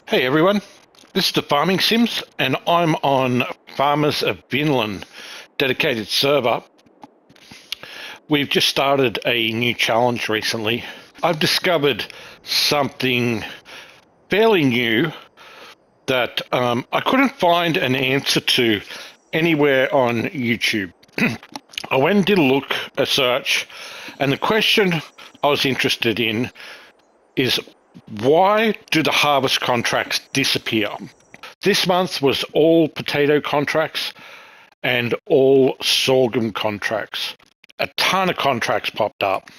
Hey everyone, this is the Farming Sims, and I'm on Farmers of Vineland dedicated server. We've just started a new challenge recently. I've discovered something fairly new that I couldn't find an answer to anywhere on YouTube. I went and did a search, and the question I was interested in is, why do the harvest contracts disappear? This month was all potato contracts and all sorghum contracts. A ton of contracts popped up.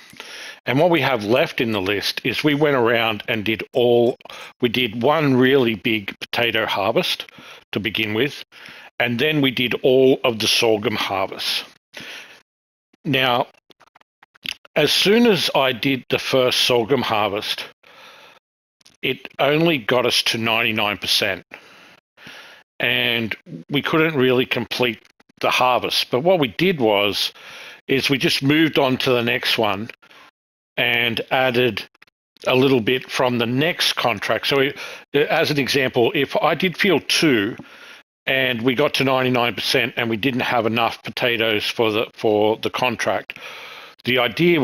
And what we have left in the list is we went around and did one really big potato harvest to begin with, and then we did all of the sorghum harvests. Now, as soon as I did the first sorghum harvest, it only got us to 99%. And we couldn't really complete the harvest. But what we did is we just moved on to the next one and added a little bit from the next contract. So as an example, if I did field 2 and we got to 99% and we didn't have enough potatoes for the contract, the idea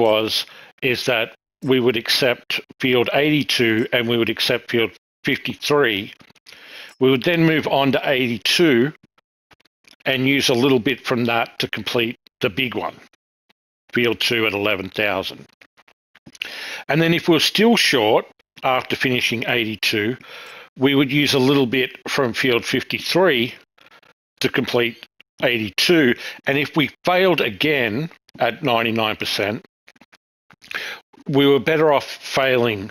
is that we would accept field 82 and we would accept field 53. We would then move on to 82 and use a little bit from that to complete the big one, field 2 at 11,000. And then if we're still short after finishing 82, we would use a little bit from field 53 to complete 82. And if we failed again at 99%, we were better off failing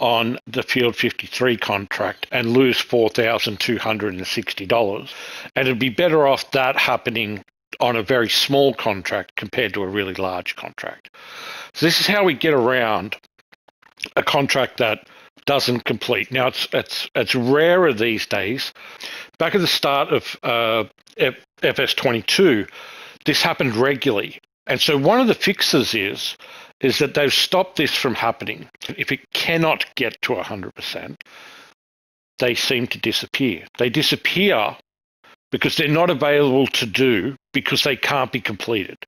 on the field 53 contract and lose $4,260. And it'd be better off that happening on a very small contract compared to a really large contract. So this is how we get around a contract that doesn't complete. Now, it's rarer these days. Back at the start of FS22, this happened regularly. And so one of the fixes is that they've stopped this from happening. If it cannot get to 100%, they seem to disappear. They disappear because they're not available to do because they can't be completed.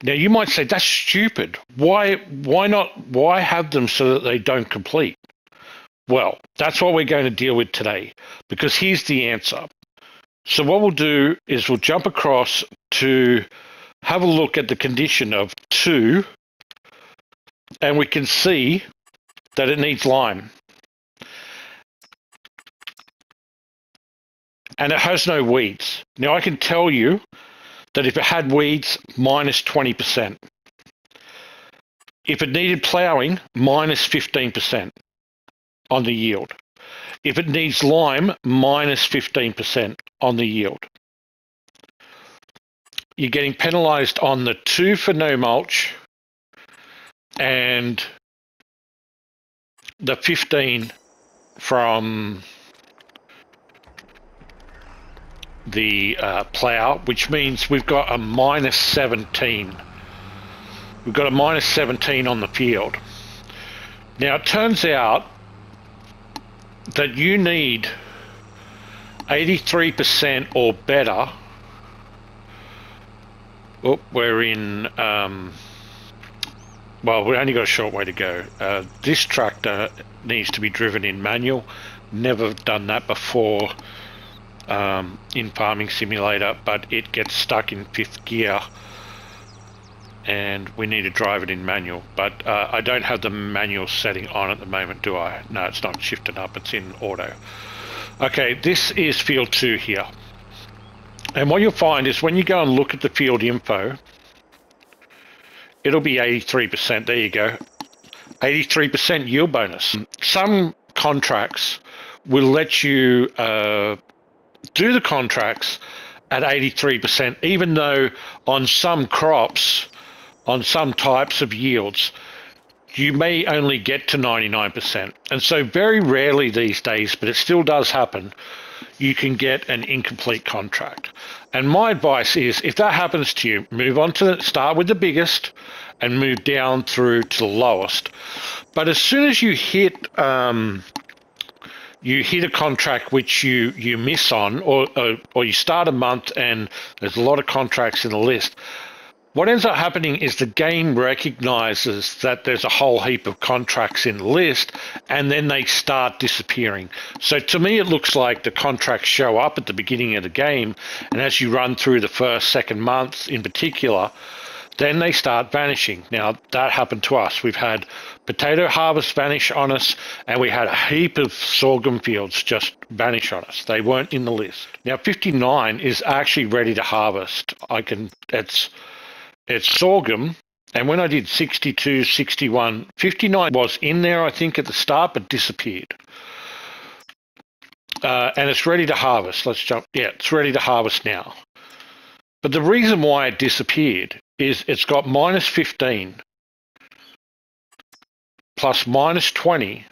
Now, you might say, that's stupid. Why have them so that they don't complete? Well, that's what we're going to deal with today, because here's the answer. So what we'll do is we'll jump across to have a look at the condition of 2, and we can see that it needs lime. And it has no weeds. Now, I can tell you that if it had weeds, minus 20%. If it needed plowing, minus 15% on the yield. If it needs lime, minus 15% on the yield. You're getting penalized on the 2 for no mulch and the 15 from the plow, which means we've got a minus 17. We've got a minus 17 on the field. Now, it turns out that you need 83% or better. Oh, we're in, well, we only got a short way to go. This tractor needs to be driven in manual. Never done that before in Farming Simulator, but it gets stuck in 5th gear and we need to drive it in manual. But I don't have the manual setting on at the moment, do I? No, it's not shifted up, it's in auto. Okay, this is field 2 here. And what you'll find is when you go and look at the field info, it'll be 83%. There you go. 83% yield bonus. Some contracts will let you do the contracts at 83%, even though on some crops, on some types of yields, you may only get to 99%. And so very rarely these days, but it still does happen, you can get an incomplete contract. And my advice is, if that happens to you, move on to start with the biggest and move down through to the lowest. But as soon as you hit you hit a contract which you miss on, or you start a month and there's a lot of contracts in the list. What ends up happening is the game recognizes that there's a whole heap of contracts in the list, and then they start disappearing. So to me, it looks like the contracts show up at the beginning of the game, and as you run through the first, second month in particular, then they start vanishing. Now, that happened to us. We've had potato harvest vanish on us, and we had a heap of sorghum fields just vanish on us. They weren't in the list. Now, 59 is actually ready to harvest. It's sorghum, and when I did 62, 61, 59 was in there, I think, at the start, but disappeared. And it's ready to harvest. Let's jump. Yeah, it's ready to harvest now. But the reason why it disappeared is it's got minus 15 plus minus 20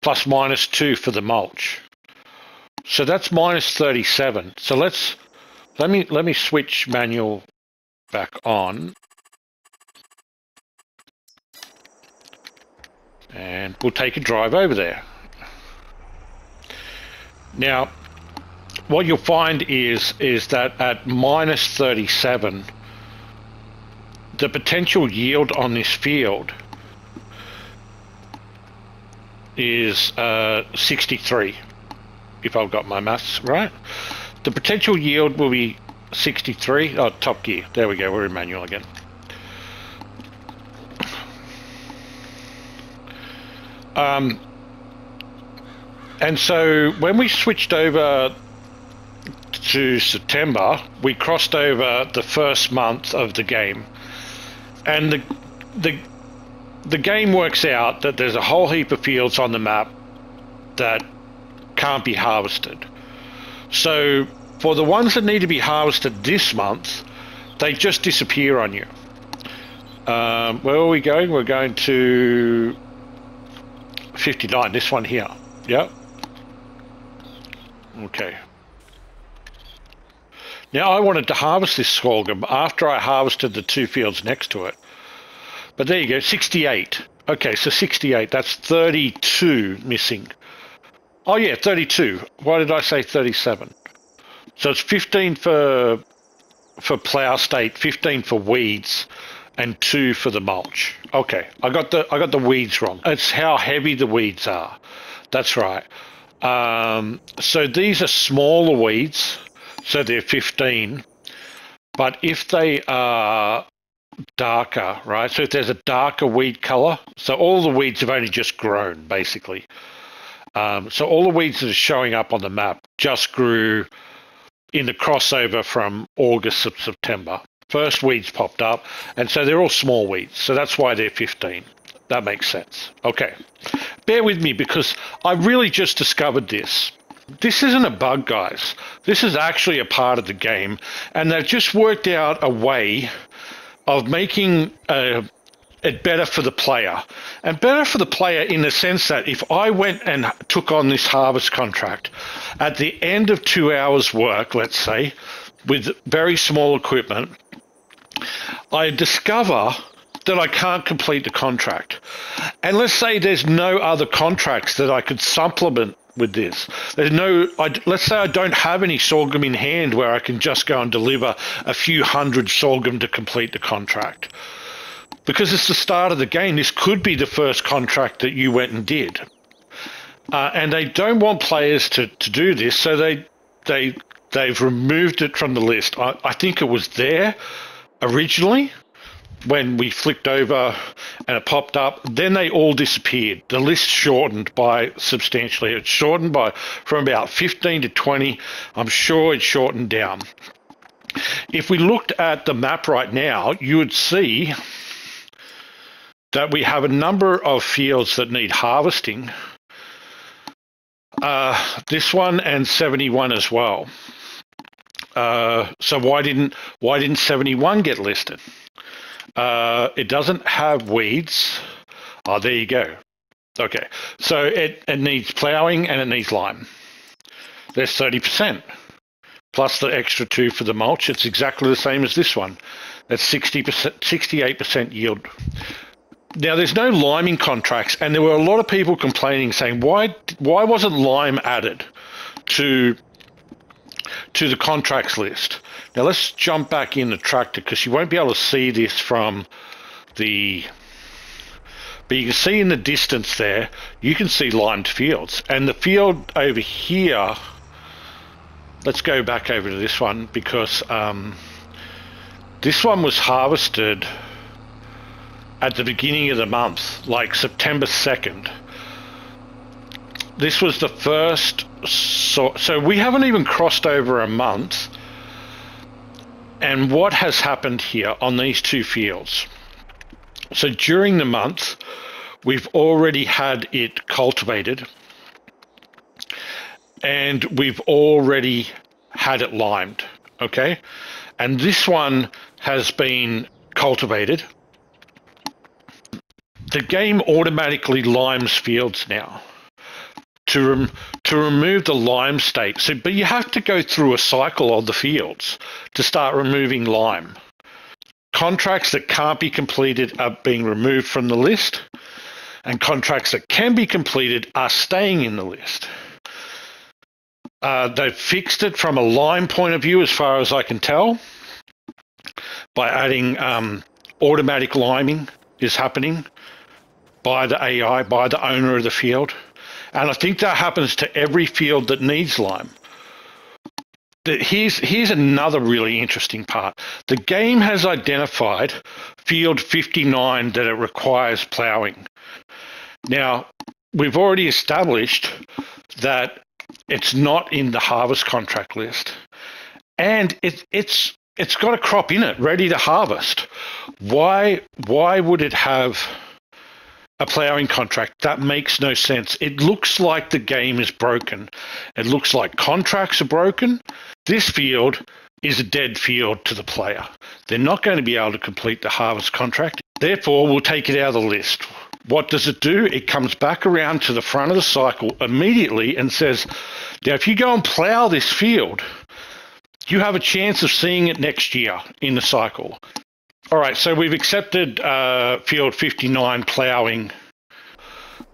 plus minus 2 for the mulch. So that's minus 37. So let me switch manual back on. And we'll take a drive over there. Now, what you'll find is that at minus 37, the potential yield on this field is 63, if I've got my maths right. The potential yield will be 63. Oh, top gear. There we go. We're in manual again. And so when we switched over to September, we crossed over the first month of the game, and the game works out that there's a whole heap of fields on the map that can't be harvested. So for the ones that need to be harvested this month, they just disappear on you. Where are we going? We're going to 59, this one here. Yep. Okay. Now, I wanted to harvest this sorghum after I harvested the two fields next to it. But there you go, 68. Okay, so 68, that's 32 missing. Oh yeah, 32. Why did I say 37? So it's 15 for plow state, 15 for weeds, and 2 for the mulch. Okay, I got the weeds wrong. It's how heavy the weeds are. That's right. So these are smaller weeds, so they're 15. But if they are darker, right? So if there's a darker weed color, so all the weeds have only just grown, basically. So all the weeds that are showing up on the map just grew in the crossover from August to September. First weeds popped up, and so they're all small weeds. So that's why they're 15. That makes sense. Okay. Bear with me because I really just discovered this. This isn't a bug, guys. This is actually a part of the game, and they've just worked out a way of making it better for the player. And better for the player in the sense that if I went and took on this harvest contract at the end of 2 hours work, let's say, with very small equipment, I discover that I can't complete the contract. And let's say there's no other contracts that I could supplement with this. Let's say I don't have any sorghum in hand where I can just go and deliver a few hundred sorghum to complete the contract. Because it's the start of the game, this could be the first contract that you went and did. And they don't want players to do this, so they've removed it from the list. I think it was there originally when we flicked over and it popped up. Then they all disappeared. The list shortened by substantially. It shortened from about 15 to 20. I'm sure it shortened down. If we looked at the map right now, you would see that we have a number of fields that need harvesting. This one and 71 as well. So why didn't 71 get listed? It doesn't have weeds. Oh, there you go. Okay, so it needs plowing and it needs lime. There's 30%. Plus the extra 2 for the mulch. It's exactly the same as this one. That's 60%, 68% yield. Now, there's no liming contracts, and there were a lot of people complaining, saying, why wasn't lime added to the contracts list? Now, let's jump back in the tractor, because you won't be able to see this from the... But you can see in the distance there, you can see limed fields. And the field over here, let's go back over to this one, because this one was harvested at the beginning of the month, like September 2nd. This was the first, so we haven't even crossed over a month. And what has happened here on these two fields? So during the month, we've already had it cultivated, and we've already had it limed, okay? And this one has been cultivated. The game automatically limes fields now to remove the lime state. So, but you have to go through a cycle of the fields to start removing lime. Contracts that can't be completed are being removed from the list, and contracts that can be completed are staying in the list. They've fixed it from a lime point of view, as far as I can tell, by adding automatic liming is happening by the AI, by the owner of the field. And I think that happens to every field that needs lime. Here's another really interesting part. The game has identified field 59 that it requires plowing. Now, we've already established that it's not in the harvest contract list, and it's got a crop in it ready to harvest. Why would it have a plowing contract? That makes no sense. It looks like the game is broken. It looks like contracts are broken. This field is a dead field to the player. They're not going to be able to complete the harvest contract. Therefore, we'll take it out of the list. What does it do? It comes back around to the front of the cycle immediately and says, now, if you go and plow this field, you have a chance of seeing it next year in the cycle. All right, so we've accepted field 59 plowing.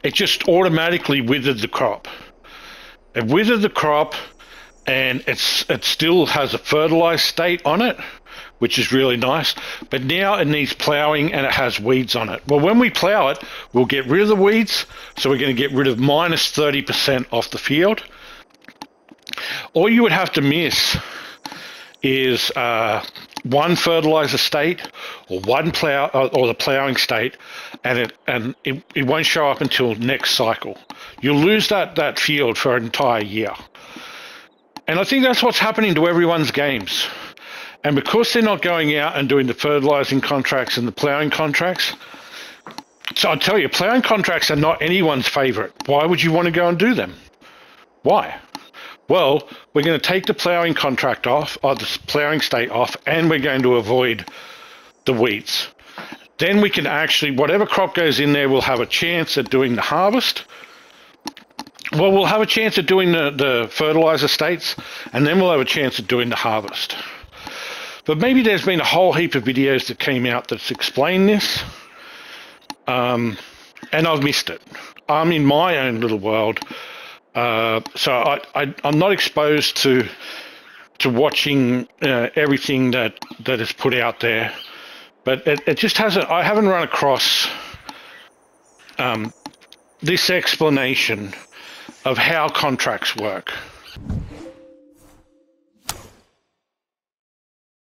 It just automatically withered the crop. It withered the crop, and it still has a fertilized state on it, which is really nice. But now it needs plowing, and it has weeds on it. Well, when we plow it, we'll get rid of the weeds, so we're going to get rid of minus 30% off the field. All you would have to miss is one fertilizer state, or one plow, or the plowing state, and it won't show up until next cycle. You'll lose that field for an entire year. And I think that's what's happening to everyone's games. And because they're not going out and doing the fertilizing contracts and the plowing contracts, so I'll tell you, plowing contracts are not anyone's favorite. Why would you want to go and do them? Why? Well, we're going to take the plowing contract off, or the plowing state off, and we're going to avoid the weeds. Then we can actually, whatever crop goes in there, we'll have a chance at doing the harvest. Well, we'll have a chance at doing the fertilizer states, and then we'll have a chance at doing the harvest. But maybe there's been a whole heap of videos that came out that's explained this, and I've missed it. I'm in my own little world. So I'm not exposed to watching everything that is put out there, but it just hasn't. I haven't run across this explanation of how contracts work.